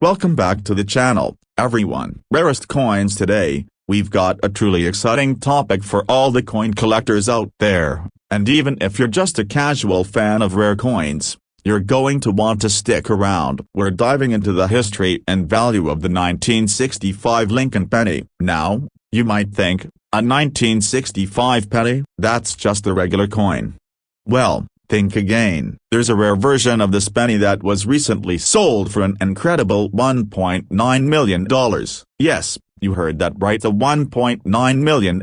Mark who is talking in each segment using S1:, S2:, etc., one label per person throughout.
S1: Welcome back to the channel, everyone. Rarest coins today. We've got a truly exciting topic for all the coin collectors out there, and even if you're just a casual fan of rare coins, you're going to want to stick around. We're diving into the history and value of the 1965 Lincoln penny. Now, you might think, a 1965 penny? That's just a regular coin. Well, think again. There's a rare version of this penny that was recently sold for an incredible $1.9 million. Yes, you heard that right, the $1.9 million.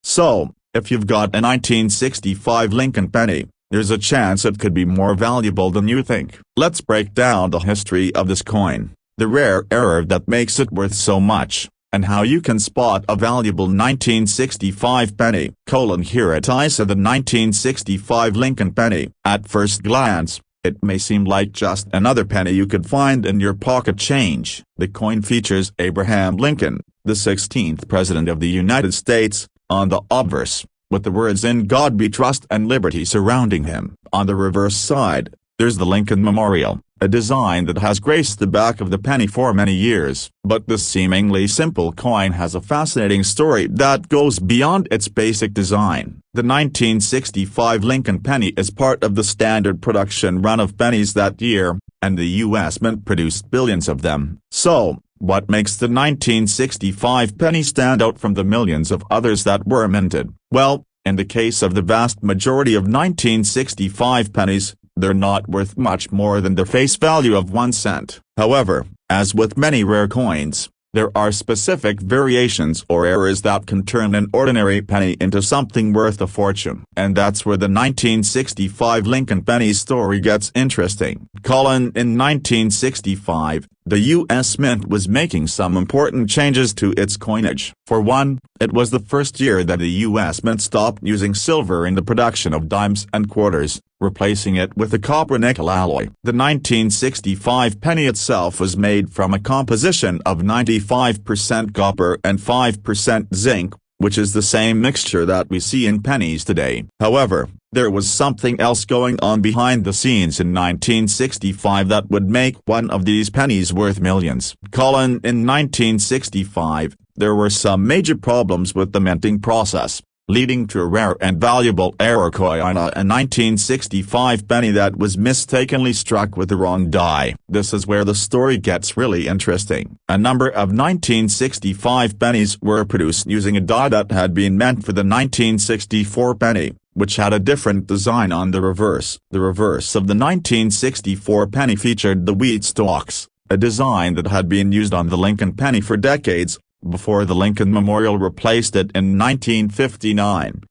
S1: So, if you've got a 1965 Lincoln penny, there's a chance it could be more valuable than you think. Let's break down the history of this coin, the rare error that makes it worth so much, and how you can spot a valuable 1965 penny. Here it is, the 1965 Lincoln penny. At first glance, it may seem like just another penny you could find in your pocket change. The coin features Abraham Lincoln, the 16th President of the United States, on the obverse, with the words "In God We Trust" and "Liberty" surrounding him. On the reverse side, there's the Lincoln Memorial, a design that has graced the back of the penny for many years. But this seemingly simple coin has a fascinating story that goes beyond its basic design. The 1965 Lincoln penny is part of the standard production run of pennies that year, and the U.S. Mint produced billions of them. So, what makes the 1965 penny stand out from the millions of others that were minted? Well, in the case of the vast majority of 1965 pennies, they're not worth much more than the face value of 1 cent. However, as with many rare coins, there are specific variations or errors that can turn an ordinary penny into something worth a fortune. And that's where the 1965 Lincoln penny story gets interesting. In 1965, the U.S. Mint was making some important changes to its coinage. For one, it was the first year that the U.S. Mint stopped using silver in the production of dimes and quarters, replacing it with a copper-nickel alloy. The 1965 penny itself was made from a composition of 95% copper and 5% zinc, which is the same mixture that we see in pennies today. However, there was something else going on behind the scenes in 1965 that would make one of these pennies worth millions. In 1965, there were some major problems with the minting process, leading to a rare and valuable error coin, a 1965 penny that was mistakenly struck with the wrong die. This is where the story gets really interesting. A number of 1965 pennies were produced using a die that had been meant for the 1964 penny, which had a different design on the reverse. The reverse of the 1964 penny featured the wheat stalks, a design that had been used on the Lincoln penny for decades, before the Lincoln Memorial replaced it in 1959.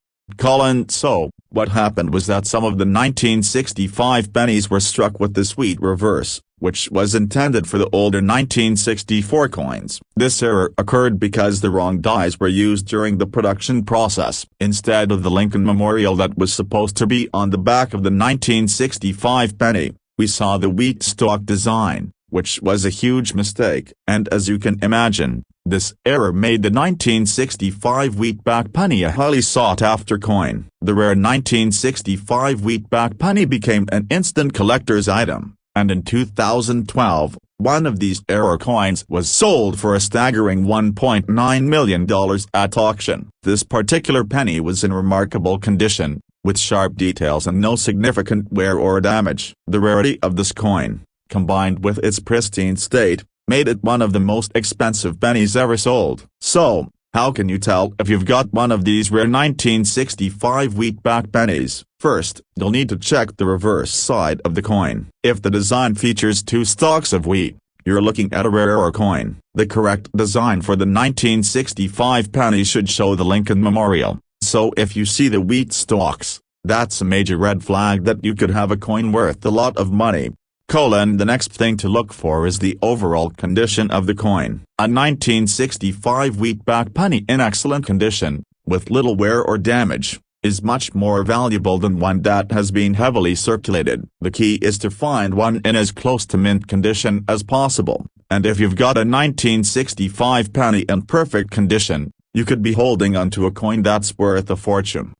S1: So, what happened was that some of the 1965 pennies were struck with this wheat reverse, which was intended for the older 1964 coins. This error occurred because the wrong dies were used during the production process. Instead of the Lincoln Memorial that was supposed to be on the back of the 1965 penny, we saw the wheat stalk design, which was a huge mistake. And as you can imagine, this error made the 1965 wheat-backed penny a highly sought-after coin. The rare 1965 wheat-backed penny became an instant collector's item, and in 2012, one of these error coins was sold for a staggering $1.9 million at auction. This particular penny was in remarkable condition, with sharp details and no significant wear or damage. The rarity of this coin, combined with its pristine state, made it one of the most expensive pennies ever sold. So, how can you tell if you've got one of these rare 1965 wheat-backed pennies? First, you'll need to check the reverse side of the coin. If the design features 2 stalks of wheat, you're looking at a rarer coin. The correct design for the 1965 penny should show the Lincoln Memorial. So if you see the wheat stalks, that's a major red flag that you could have a coin worth a lot of money. The next thing to look for is the overall condition of the coin. A 1965 wheat-backed penny in excellent condition, with little wear or damage, is much more valuable than one that has been heavily circulated. The key is to find one in as close to mint condition as possible, and if you've got a 1965 penny in perfect condition, you could be holding onto a coin that's worth a fortune.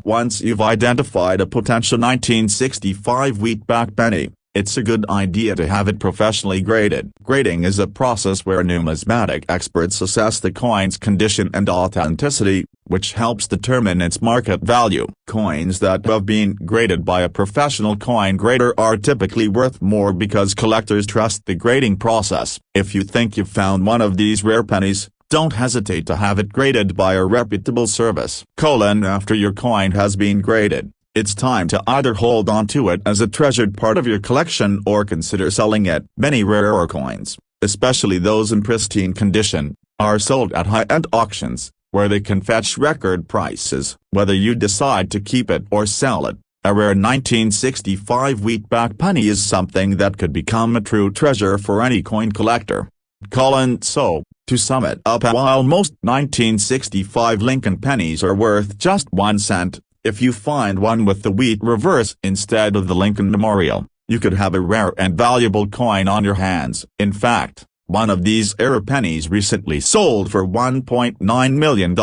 S1: Once you've identified a potential 1965 wheat-backed penny, it's a good idea to have it professionally graded. Grading is a process where numismatic experts assess the coin's condition and authenticity, which helps determine its market value. Coins that have been graded by a professional coin grader are typically worth more because collectors trust the grading process. If you think you've found one of these rare pennies, don't hesitate to have it graded by a reputable service. After your coin has been graded, it's time to either hold on to it as a treasured part of your collection or consider selling it. Many rarer coins, especially those in pristine condition, are sold at high-end auctions, where they can fetch record prices. Whether you decide to keep it or sell it, a rare 1965 wheatback penny is something that could become a true treasure for any coin collector. So, to sum it up, while most 1965 Lincoln pennies are worth just 1 cent, if you find one with the wheat reverse instead of the Lincoln Memorial, you could have a rare and valuable coin on your hands. In fact, one of these error pennies recently sold for $1.9 million,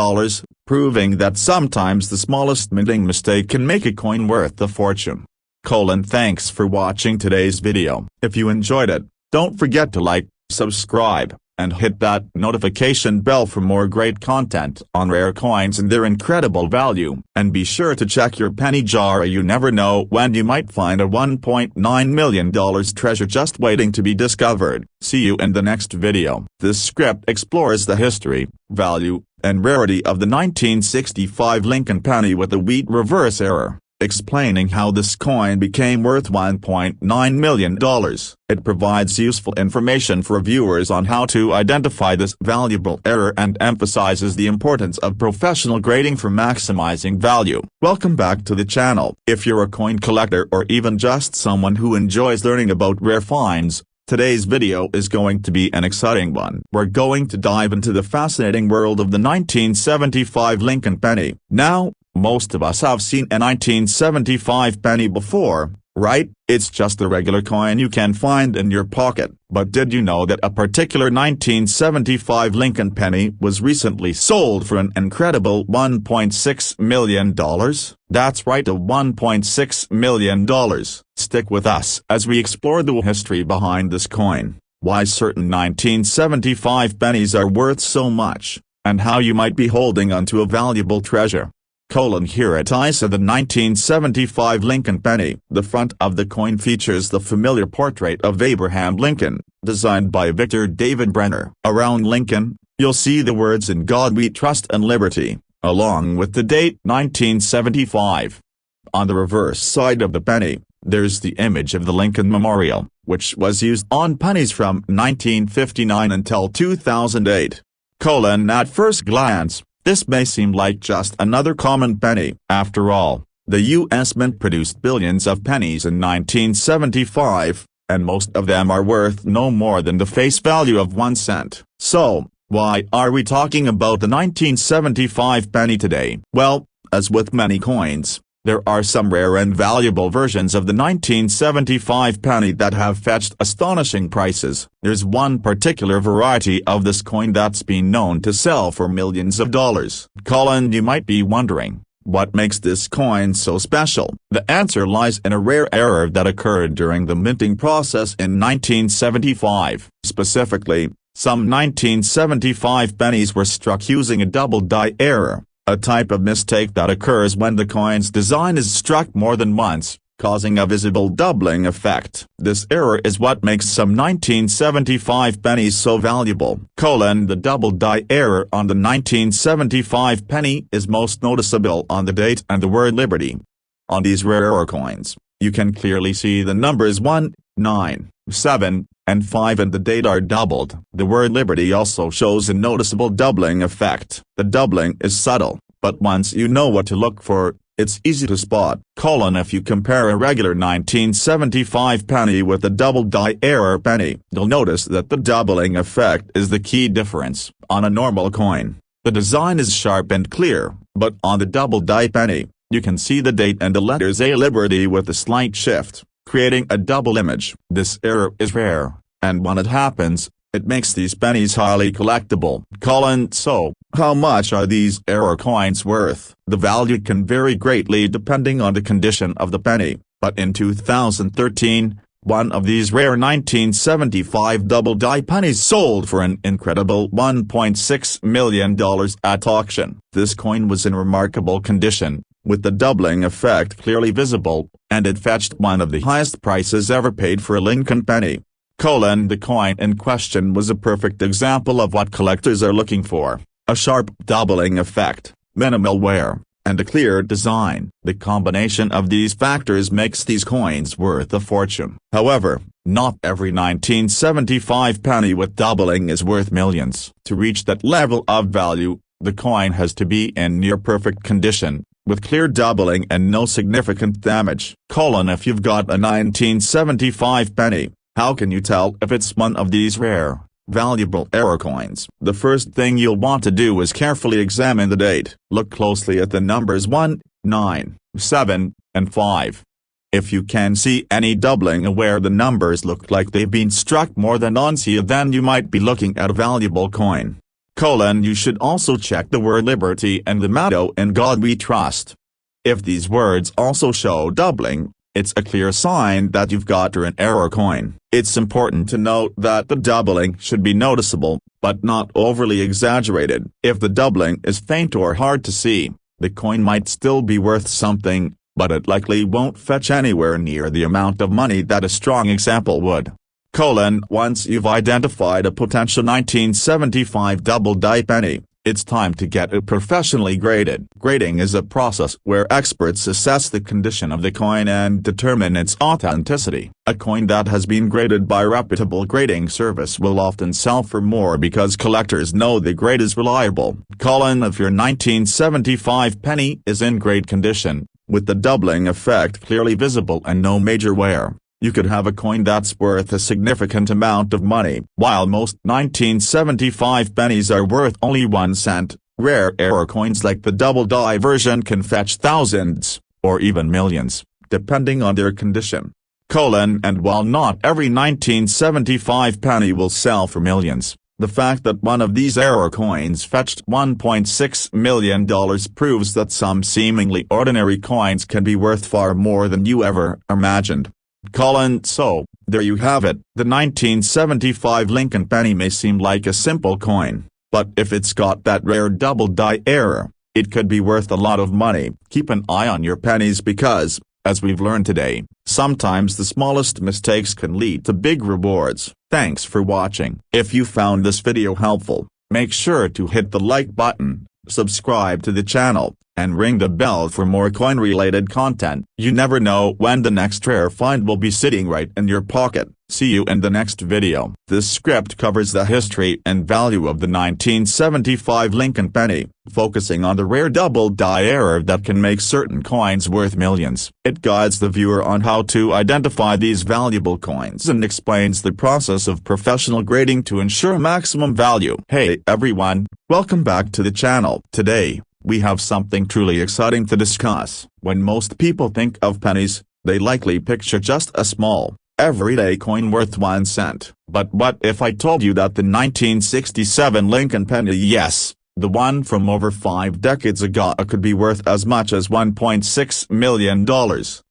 S1: proving that sometimes the smallest minting mistake can make a coin worth a fortune. Thanks for watching today's video. If you enjoyed it, don't forget to like, subscribe, and hit that notification bell for more great content on rare coins and their incredible value. And be sure to check your penny jar. You never know when you might find a $1.9 million treasure just waiting to be discovered. See you in the next video. This script explores the history, value, and rarity of the 1965 Lincoln penny with the wheat reverse error, explaining how this coin became worth $1.9 million. It provides useful information for viewers on how to identify this valuable error and emphasizes the importance of professional grading for maximizing value. Welcome back to the channel. If you're a coin collector or even just someone who enjoys learning about rare finds, today's video is going to be an exciting one. We're going to dive into the fascinating world of the 1975 Lincoln penny. Now, most of us have seen a 1975 penny before, right? It's just a regular coin you can find in your pocket. But did you know that a particular 1975 Lincoln penny was recently sold for an incredible $1.6 million? That's right, a $1.6 million. Stick with us as we explore the history behind this coin, why certain 1975 pennies are worth so much, and how you might be holding onto a valuable treasure. Here at ISA, the 1975 Lincoln penny. The front of the coin features the familiar portrait of Abraham Lincoln, designed by Victor David Brenner. Around Lincoln, you'll see the words "In God We Trust and Liberty," along with the date 1975. On the reverse side of the penny, there's the image of the Lincoln Memorial, which was used on pennies from 1959 until 2008. At first glance, this may seem like just another common penny. After all, the U.S. Mint produced billions of pennies in 1975, and most of them are worth no more than the face value of 1 cent. So, why are we talking about the 1975 penny today? Well, as with many coins, there are some rare and valuable versions of the 1975 penny that have fetched astonishing prices. There's one particular variety of this coin that's been known to sell for millions of dollars. You might be wondering, what makes this coin so special? The answer lies in a rare error that occurred during the minting process in 1975. Specifically, some 1975 pennies were struck using a double die error, a type of mistake that occurs when the coin's design is struck more than once, causing a visible doubling effect. This error is what makes some 1975 pennies so valuable. The double die error on the 1975 penny is most noticeable on the date and the word liberty. On these rarer coins, you can clearly see the numbers 1, 9, 7, and 5 and the date are doubled. The word liberty also shows a noticeable doubling effect. The doubling is subtle, but once you know what to look for, it's easy to spot. If you compare a regular 1975 penny with a double die error penny, you'll notice that the doubling effect is the key difference. On a normal coin, the design is sharp and clear, but on the double die penny, you can see the date and the letters A Liberty with a slight shift, creating a double image. This error is rare, and when it happens, it makes these pennies highly collectible. So, how much are these error coins worth? The value can vary greatly depending on the condition of the penny, but in 2013, One of these rare 1975 double-die pennies sold for an incredible $1.6 million at auction. This coin was in remarkable condition, with the doubling effect clearly visible, and it fetched one of the highest prices ever paid for a Lincoln penny. The coin in question was a perfect example of what collectors are looking for: a sharp doubling effect, minimal wear, and a clear design. The combination of these factors makes these coins worth a fortune. However, not every 1975 penny with doubling is worth millions. To reach that level of value, the coin has to be in near-perfect condition, with clear doubling and no significant damage. If you've got a 1975 penny, how can you tell if it's one of these rare, valuable error coins? The first thing you'll want to do is carefully examine the date. Look closely at the numbers 1, 9, 7, and 5. If you can see any doubling where the numbers look like they've been struck more than once, then you might be looking at a valuable coin. You should also check the word liberty and the motto "In God We Trust." If these words also show doubling, it's a clear sign that you've got an error coin. It's important to note that the doubling should be noticeable, but not overly exaggerated. If the doubling is faint or hard to see, the coin might still be worth something, but it likely won't fetch anywhere near the amount of money that a strong example would. Once you've identified a potential 1975 double-die penny, it's time to get it professionally graded. Grading is a process where experts assess the condition of the coin and determine its authenticity. A coin that has been graded by a reputable grading service will often sell for more because collectors know the grade is reliable. If your 1975 penny is in great condition, with the doubling effect clearly visible and no major wear, you could have a coin that's worth a significant amount of money. While most 1975 pennies are worth only 1 cent, rare error coins like the double-die version can fetch thousands, or even millions, depending on their condition. And while not every 1975 penny will sell for millions, the fact that one of these error coins fetched $1.6 million proves that some seemingly ordinary coins can be worth far more than you ever imagined. So, there you have it. The 1975 Lincoln penny may seem like a simple coin, but if it's got that rare double-die error, it could be worth a lot of money. Keep an eye on your pennies because, as we've learned today, sometimes the smallest mistakes can lead to big rewards. Thanks for watching. If you found this video helpful, make sure to hit the like button, subscribe to the channel, and ring the bell for more coin-related content. You never know when the next rare find will be sitting right in your pocket. See you in the next video. This script covers the history and value of the 1975 Lincoln penny, focusing on the rare double-die error that can make certain coins worth millions. It guides the viewer on how to identify these valuable coins and explains the process of professional grading to ensure maximum value. Hey everyone, welcome back to the channel. Today, we have something truly exciting to discuss. When most people think of pennies, they likely picture just a small, everyday coin worth 1 cent. But what if I told you that the 1967 Lincoln penny, yes, the one from over 5 decades ago, could be worth as much as $1.6 million?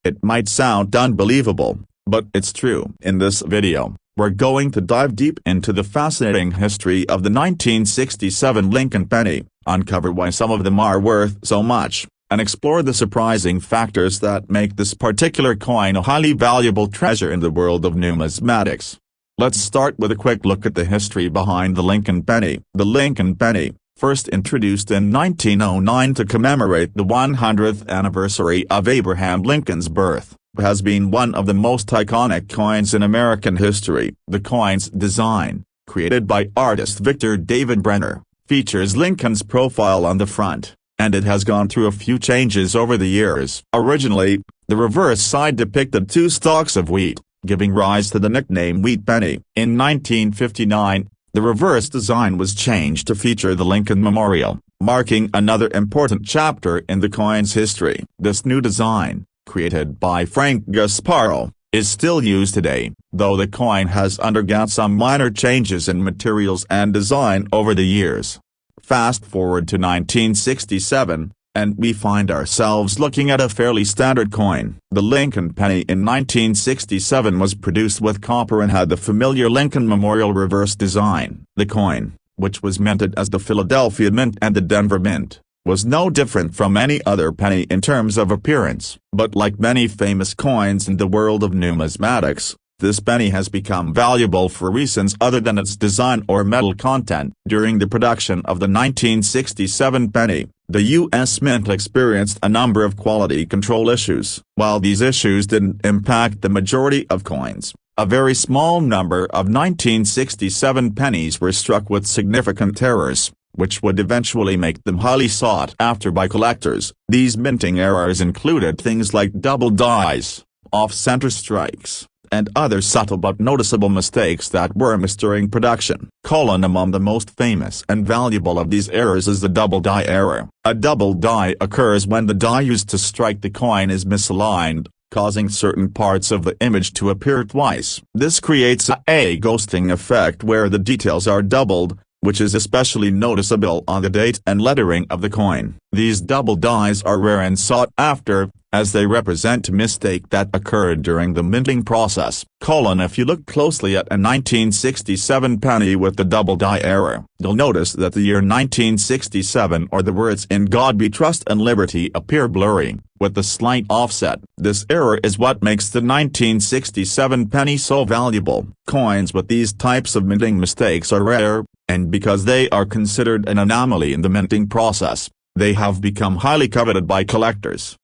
S1: It might sound unbelievable, but it's true. In this video, we're going to dive deep into the fascinating history of the 1967 Lincoln penny, uncover why some of them are worth so much, and explore the surprising factors that make this particular coin a highly valuable treasure in the world of numismatics. Let's start with a quick look at the history behind the Lincoln penny. The Lincoln penny, first introduced in 1909 to commemorate the 100th anniversary of Abraham Lincoln's birth, has been one of the most iconic coins in American history. The coin's design, created by artist Victor David Brenner, features Lincoln's profile on the front, and it has gone through a few changes over the years. Originally, the reverse side depicted 2 stalks of wheat, giving rise to the nickname Wheat Penny. In 1959, the reverse design was changed to feature the Lincoln Memorial, marking another important chapter in the coin's history. This new design, created by Frank Gasparo, is still used today, though the coin has undergone some minor changes in materials and design over the years. Fast forward to 1967, and we find ourselves looking at a fairly standard coin. The Lincoln penny in 1967 was produced with copper and had the familiar Lincoln Memorial reverse design. The coin, which was minted as the Philadelphia Mint and the Denver Mint, was no different from any other penny in terms of appearance. But like many famous coins in the world of numismatics, this penny has become valuable for reasons other than its design or metal content. During the production of the 1967 penny, the U.S. Mint experienced a number of quality control issues. While these issues didn't impact the majority of coins, a very small number of 1967 pennies were struck with significant errors, which would eventually make them highly sought after by collectors. These minting errors included things like double dies, off-center strikes, and other subtle but noticeable mistakes that were missed during production. Among the most famous and valuable of these errors is the double die error. A double die occurs when the die used to strike the coin is misaligned, causing certain parts of the image to appear twice. This creates a ghosting effect where the details are doubled, which is especially noticeable on the date and lettering of the coin. These double dies are rare and sought after, as they represent a mistake that occurred during the minting process. If you look closely at a 1967 penny with the double die error, you'll notice that the year 1967 or the words "In God We Trust" and "Liberty" appear blurry, with a slight offset. This error is what makes the 1967 penny so valuable. Coins with these types of minting mistakes are rare, and because they are considered an anomaly in the minting process, they have become highly coveted by collectors.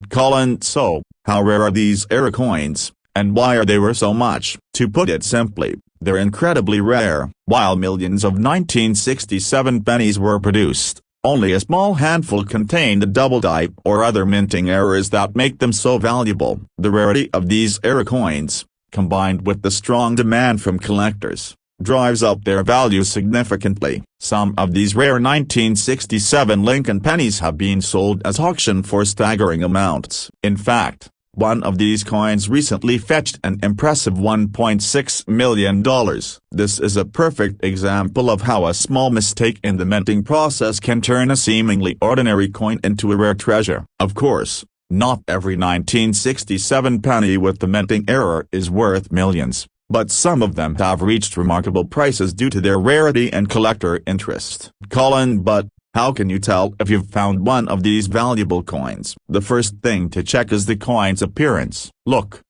S1: So, how rare are these error coins, and why are they worth so much? To put it simply, they're incredibly rare. While millions of 1967 pennies were produced, only a small handful contained a double die or other minting errors that make them so valuable. The rarity of these error coins, combined with the strong demand from collectors, drives up their value significantly. Some of these rare 1967 Lincoln pennies have been sold as auction for staggering amounts. In fact, one of these coins recently fetched an impressive $1.6 million. This is a perfect example of how a small mistake in the minting process can turn a seemingly ordinary coin into a rare treasure. Of course, not every 1967 penny with the minting error is worth millions, but some of them have reached remarkable prices due to their rarity and collector interest. But how can you tell if you've found one of these valuable coins? The first thing to check is the coin's appearance. Look,